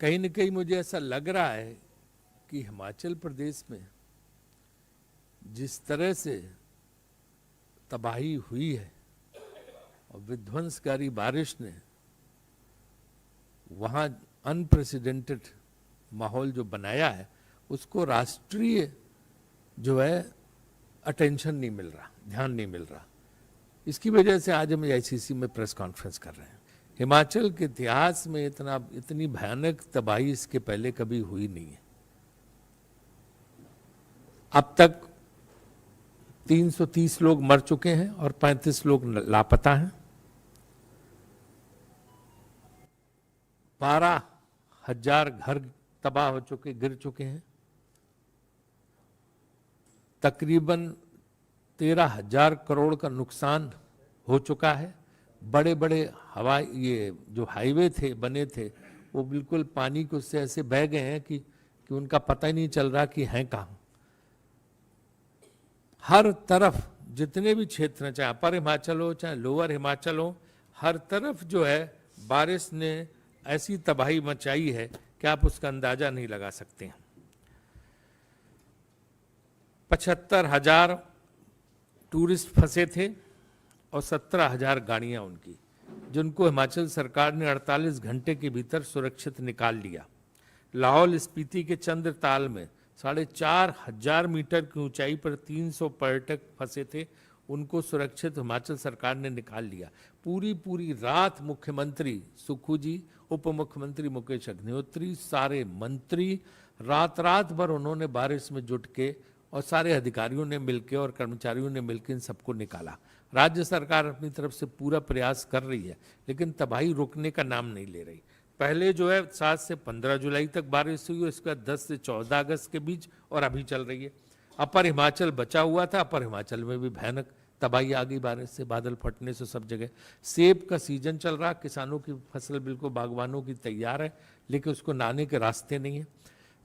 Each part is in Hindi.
कहीं न कहीं मुझे ऐसा लग रहा है कि हिमाचल प्रदेश में जिस तरह से तबाही हुई है और विध्वंसकारी बारिश ने वहाँ अनप्रेसिडेंटेड माहौल जो बनाया है, उसको राष्ट्रीय जो है अटेंशन नहीं मिल रहा, ध्यान नहीं मिल रहा। इसकी वजह से आज हम आईसीसी में प्रेस कॉन्फ्रेंस कर रहे हैं। हिमाचल के इतिहास में इतनी भयानक तबाही इसके पहले कभी हुई नहीं है। अब तक 330 लोग मर चुके हैं और 35 लोग लापता हैं। 12,000 घर तबाह हो चुके, गिर चुके हैं। तकरीबन 13,000 करोड़ का नुकसान हो चुका है। बड़े बड़े ये जो हाईवे थे बने थे, वो बिल्कुल पानी को उससे ऐसे बह गए हैं कि उनका पता ही नहीं चल रहा कि हैं कहाँ। हर तरफ जितने भी क्षेत्र हैं, चाहे अपर हिमाचल हो चाहे लोअर हिमाचल हो, हर तरफ जो है बारिश ने ऐसी तबाही मचाई है कि आप उसका अंदाजा नहीं लगा सकते हैं। 75,000 टूरिस्ट फंसे थे और 17,000 गाड़ियां उनकी, जिनको हिमाचल सरकार ने 48 घंटे के भीतर सुरक्षित निकाल लिया। लाहौल स्पीति के चंद्रताल में 4,500 मीटर की ऊंचाई पर 300 पर्यटक फंसे थे, उनको सुरक्षित हिमाचल सरकार ने निकाल लिया। पूरी रात मुख्यमंत्री सुक्खू जी, उप मुख्यमंत्री मुकेश अग्निहोत्री, सारे मंत्री रात भर उन्होंने बारिश में जुट के और सारे अधिकारियों ने मिलकर और कर्मचारियों ने मिलकर इन सबको निकाला। राज्य सरकार अपनी तरफ से पूरा प्रयास कर रही है, लेकिन तबाही रुकने का नाम नहीं ले रही। पहले जो है 7 से 15 जुलाई तक बारिश हुई, उसके बाद 10 से 14 अगस्त के बीच, और अभी चल रही है। अपर हिमाचल बचा हुआ था, अपर हिमाचल में भी भयानक तबाही आ गई बारिश से, बादल फटने से सब जगह। सेब का सीजन चल रहा, किसानों की फसल बिल्कुल बागवानों की तैयार है, लेकिन उसको लाने के रास्ते नहीं है।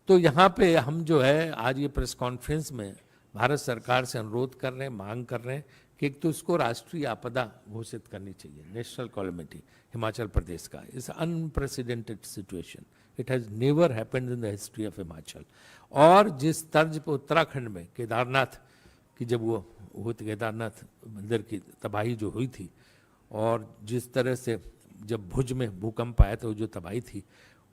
तो यहाँ पे हम जो है आज ये प्रेस कॉन्फ्रेंस में भारत सरकार से अनुरोध कर रहे हैं, मांग कर रहे हैं कि एक तो इसको राष्ट्रीय आपदा घोषित करनी चाहिए, नेशनल कैलेमिटी हिमाचल प्रदेश का। इस unprecedented situation, it has never happened in the history of Himachal. और जिस तर्ज पर उत्तराखंड में केदारनाथ की जब वो केदारनाथ मंदिर की तबाही जो हुई थी, और जिस तरह से जब भुज में भूकंप आया तो जो तबाही थी,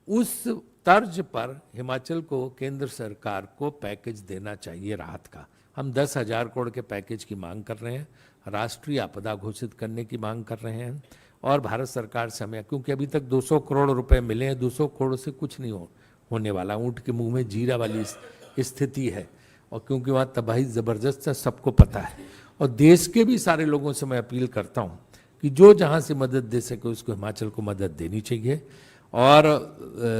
उस तर्ज पर हिमाचल को केंद्र सरकार को पैकेज देना चाहिए राहत का। हम 10,000 करोड़ के पैकेज की मांग कर रहे हैं, राष्ट्रीय आपदा घोषित करने की मांग कर रहे हैं। और भारत सरकार से हमें, क्योंकि अभी तक 200 करोड़ रुपए मिले हैं, 200 करोड़ से कुछ नहीं होने वाला। ऊँट के मुंह में जीरा वाली स्थिति है, और क्योंकि वहाँ तबाही ज़बरदस्त है, सबको पता है। और देश के भी सारे लोगों से मैं अपील करता हूँ कि जो जहाँ से मदद दे सके उसको हिमाचल को मदद देनी चाहिए। और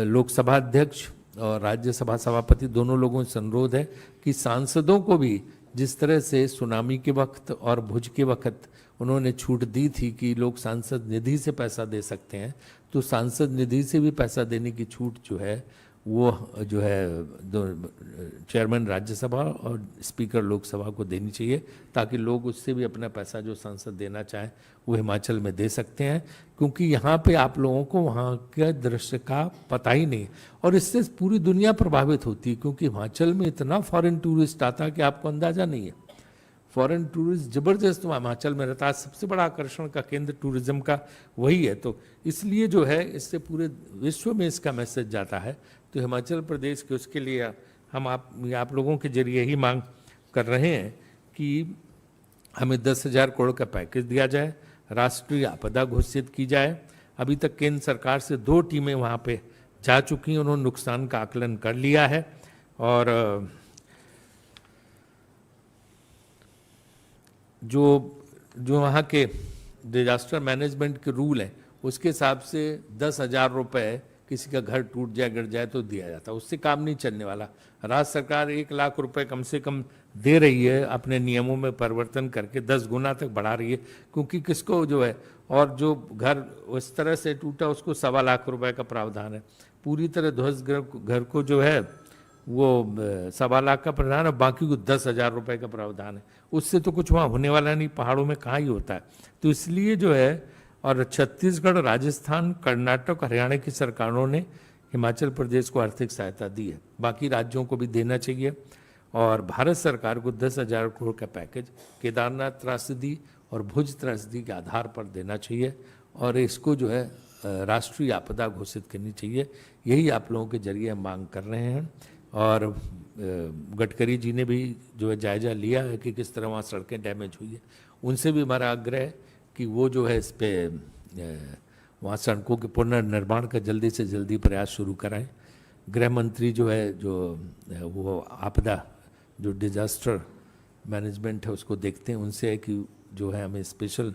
लोकसभा अध्यक्ष और राज्यसभा सभापति दोनों लोगों से अनुरोध है कि सांसदों को भी जिस तरह से सुनामी के वक्त और भुज के वक्त उन्होंने छूट दी थी कि लोग सांसद निधि से पैसा दे सकते हैं, तो सांसद निधि से भी पैसा देने की छूट जो है वो जो है चेयरमैन राज्यसभा और स्पीकर लोकसभा को देनी चाहिए, ताकि लोग उससे भी अपना पैसा जो सांसद देना चाहें वो हिमाचल में दे सकते हैं। क्योंकि यहाँ पे आप लोगों को वहाँ के दृश्य का पता ही नहीं, और इससे पूरी दुनिया प्रभावित होती है, क्योंकि हिमाचल में इतना फॉरेन टूरिस्ट आता है कि आपको अंदाज़ा नहीं है। फॉरेन टूरिस्ट ज़बरदस्त हिमाचल में रहता है, सबसे बड़ा आकर्षण का केंद्र टूरिज्म का वही है। तो इसलिए जो है इससे पूरे विश्व में इसका मैसेज जाता है। तो हिमाचल प्रदेश के उसके लिए हम आप लोगों के जरिए ही मांग कर रहे हैं कि हमें 10,000 करोड़ का पैकेज दिया जाए, राष्ट्रीय आपदा घोषित की जाए। अभी तक केंद्र सरकार से 2 टीमें वहाँ पे जा चुकी हैं, उन्होंने नुकसान का आकलन कर लिया है। और जो वहाँ के डिजास्टर मैनेजमेंट के रूल हैं, उसके हिसाब से 10,000 रुपये किसी का घर टूट जाए गिर जाए तो दिया जाता है, उससे काम नहीं चलने वाला। राज्य सरकार 1 लाख रुपए कम से कम दे रही है, अपने नियमों में परिवर्तन करके 10 गुना तक बढ़ा रही है, क्योंकि किसको जो है, और जो घर उस तरह से टूटा उसको 1.25 लाख रुपए का प्रावधान है। पूरी तरह ध्वस्त घर को जो है वो 1.25 लाख का प्रावधान है, बाकी को 10,000 रुपये का प्रावधान है। उससे तो कुछ वहाँ होने वाला नहीं, पहाड़ों में कहाँ ही होता है। तो इसलिए जो है, और छत्तीसगढ़, राजस्थान, कर्नाटक, हरियाणा की सरकारों ने हिमाचल प्रदेश को आर्थिक सहायता दी है, बाकी राज्यों को भी देना चाहिए। और भारत सरकार को 10,000 करोड़ का पैकेज केदारनाथ त्रासदी और भुज त्रासदी के आधार पर देना चाहिए और इसको जो है राष्ट्रीय आपदा घोषित करनी चाहिए। यही आप लोगों के जरिए हम मांग कर रहे हैं। और गडकरी जी ने भी जो है जायजा लिया है कि किस तरह वहाँ सड़कें डैमेज हुई है। उनसे भी हमारा आग्रह है कि वो जो है इस पर वहाँ सड़कों के पुनर्निर्माण का जल्दी से जल्दी प्रयास शुरू कराएं। गृह मंत्री जो है वो आपदा जो डिजास्टर मैनेजमेंट है उसको देखते हैं, उनसे है कि जो है हमें स्पेशल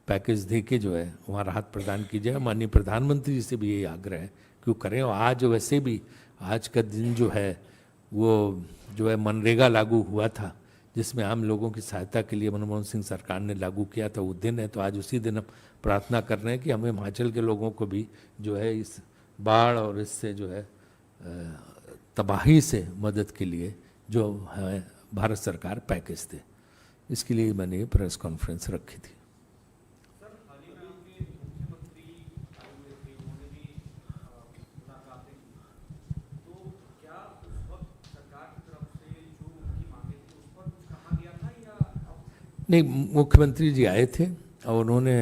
पैकेज दे के जो है वहाँ राहत प्रदान की जाए। माननीय प्रधानमंत्री जी से भी यही आग्रह है कि वो करें। और आज वैसे भी आज का दिन जो है वो जो है मनरेगा लागू हुआ था, जिसमें आम लोगों की सहायता के लिए मनमोहन सिंह सरकार ने लागू किया था, वो दिन है। तो आज उसी दिन हम प्रार्थना कर रहे हैं कि हमें हिमाचल के लोगों को भी जो है इस बाढ़ और इससे जो है तबाही से मदद के लिए जो है भारत सरकार पैकेज दे। इसके लिए मैंने ये प्रेस कॉन्फ्रेंस रखी थी। नहीं, मुख्यमंत्री जी आए थे और उन्होंने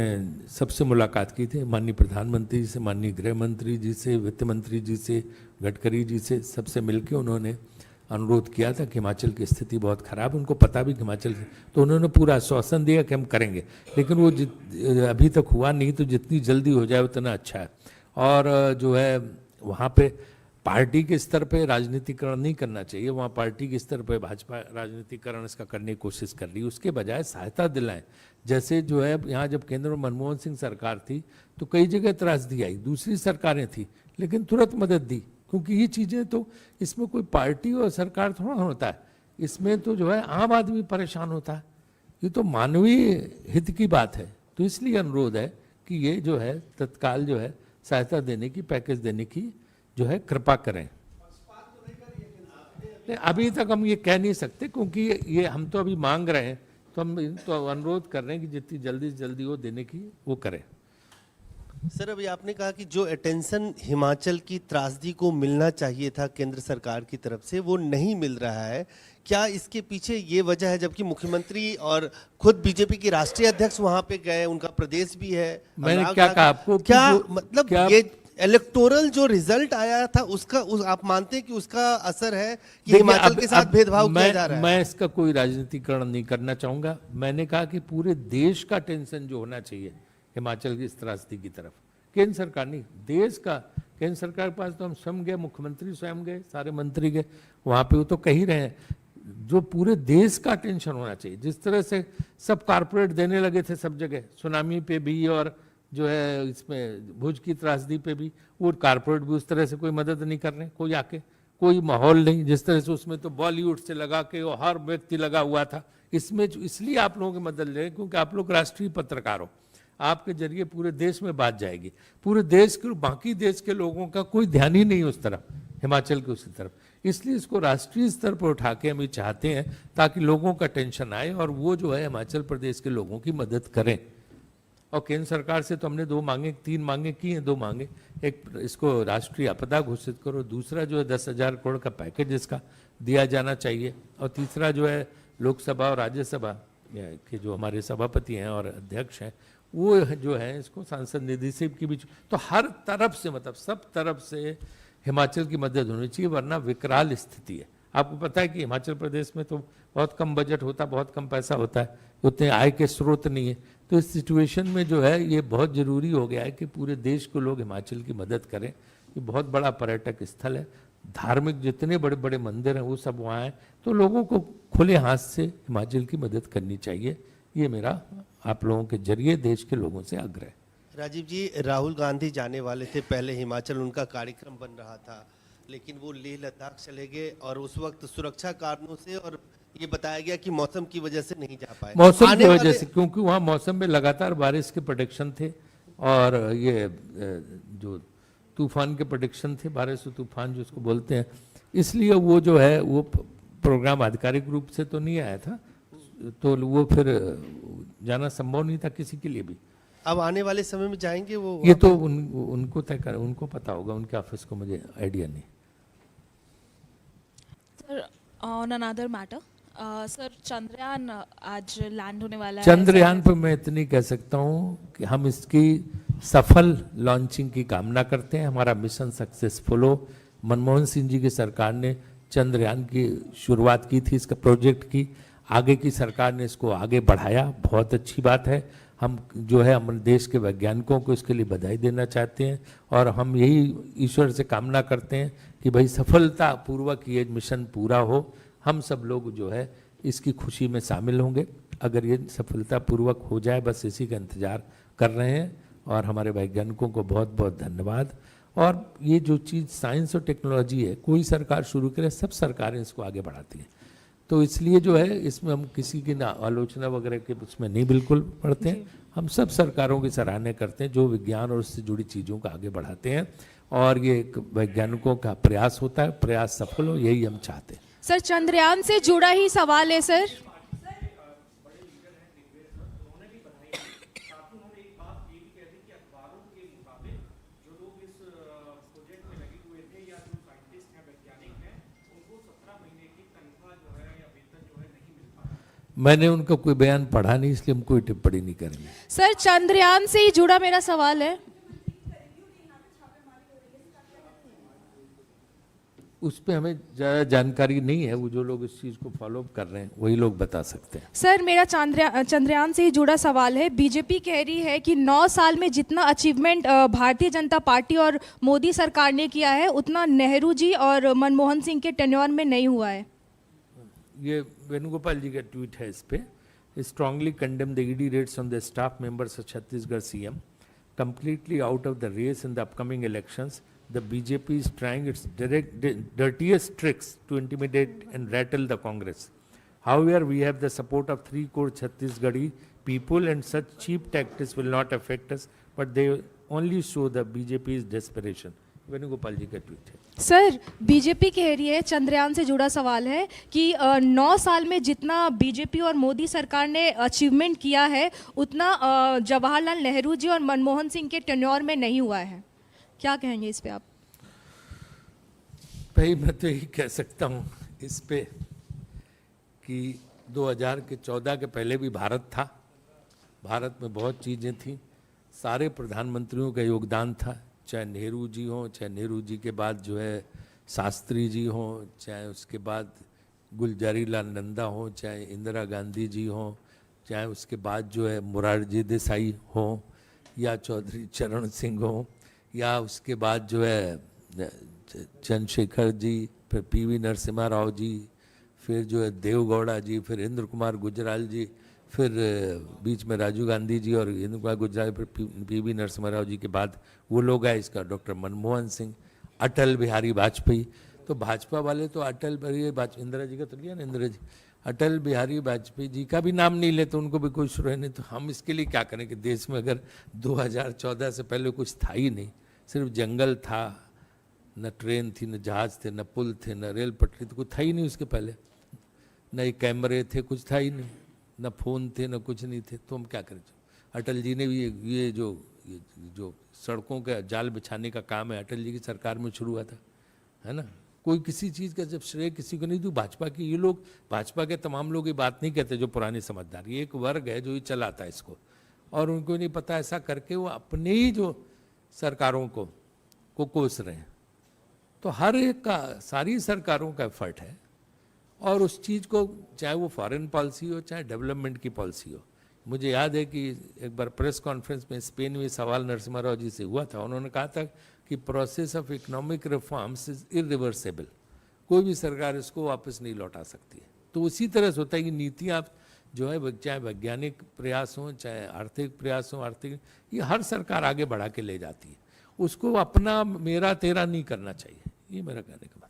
सबसे मुलाकात की थी, माननीय प्रधानमंत्री जी से, माननीय गृह मंत्री जी से, वित्त मंत्री जी से, गडकरी जी से, सबसे मिलकर उन्होंने अनुरोध किया था कि हिमाचल की स्थिति बहुत ख़राब है। उनको पता भी कि हिमाचल, तो उन्होंने पूरा आश्वासन दिया कि हम करेंगे, लेकिन वो अभी तक हुआ नहीं। तो जितनी जल्दी हो जाए उतना अच्छा है। और जो है वहाँ पे पार्टी के स्तर पे राजनीतिकरण नहीं करना चाहिए। वहाँ पार्टी के स्तर पे भाजपा राजनीतिकरण इसका करने की कोशिश कर रही है, उसके बजाय सहायता दिलाएं। जैसे जो है यहाँ जब केंद्र में मनमोहन सिंह सरकार थी तो कई जगह त्रासदी आई, दूसरी सरकारें थी लेकिन तुरंत मदद दी, क्योंकि ये चीज़ें तो इसमें कोई पार्टी और सरकार थोड़ा होता है, इसमें तो जो है आम आदमी परेशान होता है। ये तो मानवीय हित की बात है। तो इसलिए अनुरोध है कि ये जो है तत्काल जो है सहायता देने की, पैकेज देने की जो है कृपा करें। अभी तक हम ये कह नहीं सकते, क्योंकि ये हम तो अभी मांग रहे हैं, तो हम तो अनुरोध कर रहे हैं कि जितनी जल्दी से जल्दी वो देने की वो करें। सर, अभी आपने कहा कि जो अटेंशन हिमाचल की त्रासदी को मिलना चाहिए था केंद्र सरकार की तरफ से, वो नहीं मिल रहा है। क्या इसके पीछे ये वजह है, जबकि मुख्यमंत्री और खुद बीजेपी के राष्ट्रीय अध्यक्ष वहां पे गए, उनका प्रदेश भी है? मैंने क्या कहा आपको, क्या मतलब ये इलेक्टोरल जो रिजल्ट आया था उसका आप मानते हैं कि उसका असर है कि हिमाचल के साथ भेदभाव किया जा रहा है? मैं इसका कोई राजनीतिकरण नहीं करना चाहूंगा। मैंने कहा कि पूरे देश का टेंशन जो होना चाहिए हिमाचल की इस त्रासदी की तरफ, केंद्र सरकार नहीं, देश का। केंद्र सरकार के पास तो हम स्वयं गए, मुख्यमंत्री स्वयं गए, सारे मंत्री गए वहाँ पे, वो तो कह ही रहे हैं जो पूरे देश का टेंशन होना चाहिए। जिस तरह से सब कारपोरेट देने लगे थे सब जगह, सुनामी पे भी और जो है इसमें भुज की त्रासदी पे भी, वो कारपोरेट भी उस तरह से कोई मदद नहीं कर रहे, कोई आके, कोई माहौल नहीं। जिस तरह से उसमें तो बॉलीवुड से लगा के वो हर व्यक्ति लगा हुआ था, इसमें इसलिए आप लोगों की मदद ले, क्योंकि आप लोग राष्ट्रीय पत्रकार हो, आपके जरिए पूरे देश में बात जाएगी। पूरे देश के, बाकी देश के लोगों का कोई ध्यान ही नहीं उस तरफ, हिमाचल की उसी तरफ। इसलिए इसको राष्ट्रीय स्तर पर उठा के हम ये चाहते हैं ताकि लोगों का टेंशन आए और वो जो है हिमाचल प्रदेश के लोगों की मदद करें। और केंद्र सरकार से तो हमने 3 मांगे की हैं, 2 मांगे। एक, इसको राष्ट्रीय आपदा घोषित करो, दूसरा जो है 10,000 करोड़ का पैकेज इसका दिया जाना चाहिए, और तीसरा जो है लोकसभा और राज्यसभा के जो हमारे सभापति हैं और अध्यक्ष हैं, वो जो है इसको सांसद निधि से की भी, तो हर तरफ से, मतलब सब तरफ से हिमाचल की मदद होनी चाहिए, वरना विकराल स्थिति है। आपको पता है कि हिमाचल प्रदेश में तो बहुत कम बजट होता है, बहुत कम पैसा होता है, उतने आय के स्रोत नहीं है। तो इस सिचुएशन में जो है ये बहुत ज़रूरी हो गया है कि पूरे देश को लोग हिमाचल की मदद करें। ये बहुत बड़ा पर्यटक स्थल है, धार्मिक जितने बड़े बड़े मंदिर हैं वो सब वहाँ हैं, तो लोगों को खुले हाथ से हिमाचल की मदद करनी चाहिए। ये मेरा आप लोगों के जरिए देश के लोगों से आग्रह है। राजीव जी, राहुल गांधी जाने वाले थे पहले हिमाचल, उनका कार्यक्रम बन रहा था, लेकिन वो लेह लद्दाख चले गए और उस वक्त सुरक्षा कारणों से, और ये बताया गया कि मौसम की वजह से नहीं जा पाए। मौसम की वजह से, क्योंकि वहाँ मौसम में लगातार बारिश के प्रेडिक्शन थे और ये जो तूफान के प्रेडिक्शन थे, बारिश तूफान जिसको बोलते हैं, इसलिए वो जो है वो प्रोग्राम आधिकारिक रूप से तो नहीं आया था, तो वो फिर जाना संभव नहीं था किसी के लिए भी। अब आने वाले समय में जाएंगे वो? ये तो उनको तय कर, उनको पता होगा, उनके ऑफिस को मुझे आइडिया नहीं। Sir on another matter, sir Chandrayaan आज लैंड होने वाला है। चंद्रयान पर मैं इतनी कह सकता हूँ कि हम इसकी सफल लॉन्चिंग की कामना करते हैं। हमारा मिशन सक्सेसफुल हो। मनमोहन सिंह जी की सरकार ने चंद्रयान की शुरुआत की थी, इसका प्रोजेक्ट की, आगे की सरकार ने इसको आगे बढ़ाया, बहुत अच्छी बात है। हम जो है हमारे देश के वैज्ञानिकों को इसके लिए बधाई देना चाहते हैं और हम यही ईश्वर से कामना करते हैं कि भाई सफलतापूर्वक ये मिशन पूरा हो। हम सब लोग जो है इसकी खुशी में शामिल होंगे अगर ये सफलतापूर्वक हो जाए, बस इसी का इंतजार कर रहे हैं। और हमारे वैज्ञानिकों को बहुत बहुत धन्यवाद। और ये जो चीज़ साइंस और टेक्नोलॉजी है, कोई सरकार शुरू करे, सब सरकारें इसको आगे बढ़ाती हैं, तो इसलिए जो है इसमें हम किसी की ना आलोचना वगैरह के उसमें नहीं बिल्कुल पढ़ते हैं। हम सब सरकारों की सराहना करते हैं जो विज्ञान और उससे जुड़ी चीज़ों को आगे बढ़ाते हैं, और ये एक वैज्ञानिकों का प्रयास होता है, प्रयास सफल हो, यही हम चाहते हैं। सर चंद्रयान से जुड़ा ही सवाल है सर। मैंने उनका कोई बयान पढ़ा नहीं, इसलिए हम कोई टिप्पणी नहीं करेंगे। सर चंद्रयान से ही जुड़ा मेरा सवाल है। उस पर हमें ज़्यादा जानकारी नहीं है, वो जो लोग इस चीज़ को फॉलो कर रहे हैं वही लोग बता सकते हैं। सर मेरा चंद्रयान से ही जुड़ा सवाल है। बीजेपी कह रही है कि 9 साल में जितना अचीवमेंट भारतीय जनता पार्टी और मोदी सरकार ने किया है उतना नेहरू जी और मनमोहन सिंह के टेन्योर में नहीं हुआ है। ये वेणुगोपाल जी का ट्वीट है। इस पे strongly condemn the ED raids on the staff members of Chhattisgarh CM, completely out of the race in the upcoming elections. The BJP is trying its dirtiest tricks to intimidate and rattle the Congress. However, we have the support of 3 crore Chhattisgarhi people, and such cheap tactics will not affect us, but they only show the BJP's desperation. Venugopal ji का ट्वीट है। सर बीजेपी कह रही है, चंद्रयान से जुड़ा सवाल है कि 9 साल में जितना बीजेपी और मोदी सरकार ने अचीवमेंट किया है उतना जवाहरलाल नेहरू जी और मनमोहन सिंह के टेन्योर में नहीं हुआ है। क्या कहेंगे इस पे आप? भाई मैं तो यही कह सकता हूँ इस पे कि 2014 के पहले भी भारत था, भारत में बहुत चीज़ें थी, सारे प्रधानमंत्रियों का योगदान था, चाहे नेहरू जी हों, चाहे नेहरू जी के बाद जो है शास्त्री जी हों, चाहे उसके बाद गुलजारी लाल नंदा हों, चाहे इंदिरा गांधी जी हों, चाहे उसके बाद जो है मोरारजी देसाई हों, या चौधरी चरण सिंह हों, या उसके बाद जो है चंद्रशेखर जी, फिर पीवी नरसिम्हा राव जी, फिर जो है देवगौड़ा जी, फिर इंद्र कुमार गुजराल जी, फिर बीच में राजीव गांधी जी और इंद्र कुमार गुजराल, फिर पीवी नरसिम्हा राव जी के बाद वो लोग आए, इसका डॉक्टर मनमोहन सिंह, अटल बिहारी वाजपेयी। तो भाजपा वाले तो अटल बिहारी वाजपेयी, इंदिरा जी का तो लिया ना, इंदिरा जी, अटल बिहारी वाजपेयी जी का भी नाम नहीं लेते, उनको भी कोई शुरू नहीं। तो हम इसके लिए क्या करें कि देश में अगर 2014 से पहले कुछ था ही नहीं, सिर्फ जंगल था, न ट्रेन थी, न जहाज थे, न पुल थे, न रेल पटरी, तो कुछ था ही नहीं उसके पहले, न कैमरे थे, कुछ था ही नहीं, न फोन थे, न कुछ नहीं थे, तो हम क्या करें। अटल जी ने भी ये जो सड़कों का जाल बिछाने का काम है अटल जी की सरकार में शुरू हुआ था, है ना। कोई किसी चीज़ का जब श्रेय किसी को नहीं दूँ, भाजपा की ये लोग, भाजपा के तमाम लोग ये बात नहीं कहते जो पुराने समझदार, ये एक वर्ग है जो ये चलाता है इसको, और उनको नहीं पता, ऐसा करके वो अपने ही जो सरकारों को कोस रहे हैं। तो हर एक का, सारी सरकारों का एफर्ट है, और उस चीज़ को चाहे वो फॉरेन पॉलिसी हो चाहे डेवलपमेंट की पॉलिसी हो। मुझे याद है कि एक बार प्रेस कॉन्फ्रेंस में स्पेन में सवाल नरसिम्हा राव जी से हुआ था, उन्होंने कहा था कि process of economic reforms is irreversible, कोई भी सरकार इसको वापस नहीं लौटा सकती है। तो उसी तरह से होता है कि नीतियाँ जो है, चाहे वैज्ञानिक प्रयास हों चाहे आर्थिक प्रयास हों, आर्थिक, ये हर सरकार आगे बढ़ा के ले जाती है, उसको अपना मेरा तेरा नहीं करना चाहिए, ये मेरा कहने का।